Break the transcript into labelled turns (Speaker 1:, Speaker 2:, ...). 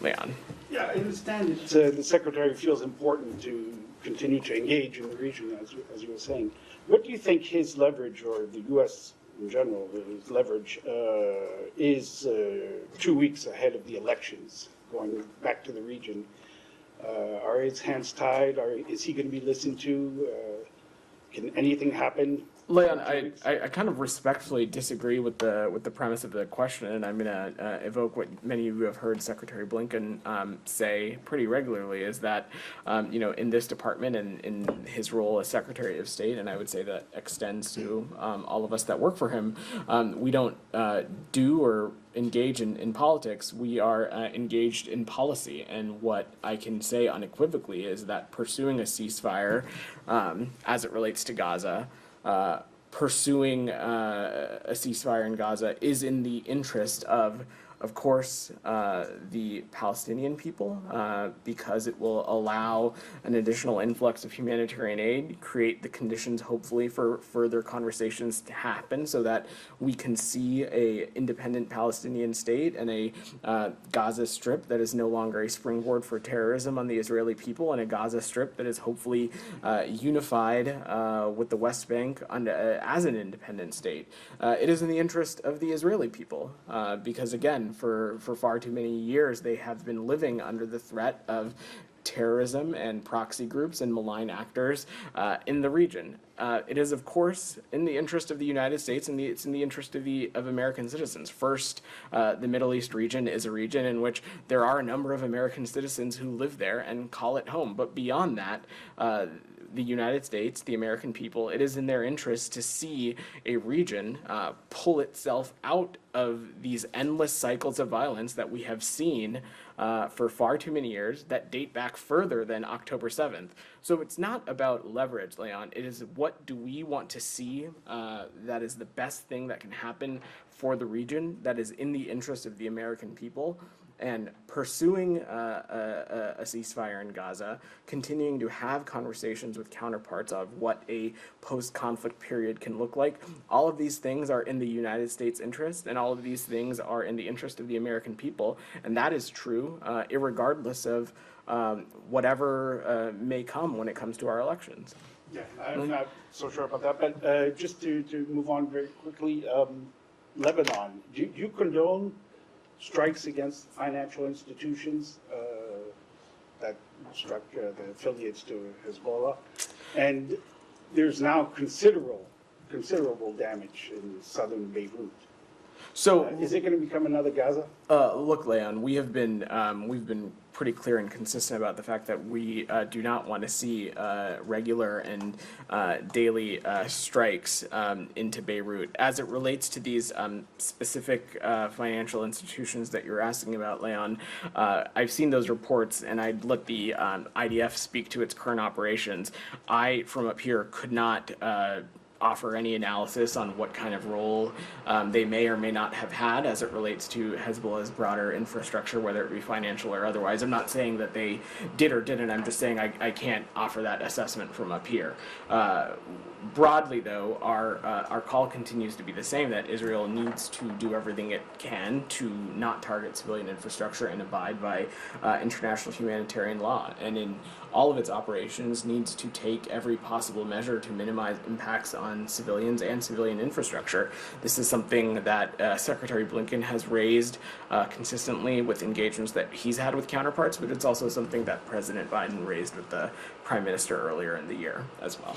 Speaker 1: Leon.
Speaker 2: Yeah, I understand that the Secretary feels important to continue to engage in the region, as you were saying. What do you think his leverage, or the U.S. in general, his leverage, is 2 weeks ahead of the elections, going back to the region? Are his hands tied? Is he going to be listened to? Can anything happen?
Speaker 1: Leon, I kind of respectfully disagree with the premise of the question, and I'm going to evoke what many of you have heard Secretary Blinken say pretty regularly, is that, in this department and in his role as Secretary of State, and I would say that extends to all of us that work for him, we don't do or engage in politics. We are engaged in policy, and what I can say unequivocally is that pursuing a ceasefire as it relates to Gaza, pursuing a ceasefire in Gaza is in the interest of course, the Palestinian people, because it will allow an additional influx of humanitarian aid, create the conditions, hopefully, for further conversations to happen so that we can see a independent Palestinian state and a Gaza Strip that is no longer a springboard for terrorism on the Israeli people, and a Gaza Strip that is hopefully unified with the West Bank as an independent state. It is in the interest of the Israeli people, because, again, for far too many years, they have been living under the threat of terrorism and proxy groups and malign actors in the region. It is, of course, in the interest of the United States, and it's in the interest of American citizens. First, the Middle East region is a region in which there are a number of American citizens who live there and call it home. But beyond that, the United States, the American people, it is in their interest to see a region pull itself out of these endless cycles of violence that we have seen for far too many years that date back further than October 7th. So it's not about leverage, Leon. It is what do we want to see that is the best thing that can happen for the region, that is in the interest of the American people. And pursuing a ceasefire in Gaza, continuing to have conversations with counterparts of what a post-conflict period can look like, all of these things are in the United States' interest, and all of these things are in the interest of the American people. And that is true, irregardless of whatever may come when it comes to our elections.
Speaker 2: Yeah, I'm not so sure about that, but just to move on very quickly, Lebanon, do you condone strikes against financial institutions that struck the affiliates to Hezbollah? And there's now considerable damage in southern Beirut.
Speaker 1: So
Speaker 2: is it going to become another Gaza?
Speaker 1: Look, Leon, we've been pretty clear and consistent about the fact that we do not want to see regular and daily strikes into Beirut. As it relates to these specific financial institutions that you're asking about, Leon, I've seen those reports, and I'd let the IDF speak to its current operations. I, from up here, could not offer any analysis on what kind of role they may or may not have had as it relates to Hezbollah's broader infrastructure, whether it be financial or otherwise. I'm not saying that they did or didn't. I'm just saying I can't offer that assessment from up here. Broadly, though, our call continues to be the same, that Israel needs to do everything it can to not target civilian infrastructure and abide by international humanitarian law. And in all of its operations, needs to take every possible measure to minimize impacts on civilians and civilian infrastructure. This is something that Secretary Blinken has raised consistently with engagements that he's had with counterparts, but it's also something that President Biden raised with the Prime Minister earlier in the year as well.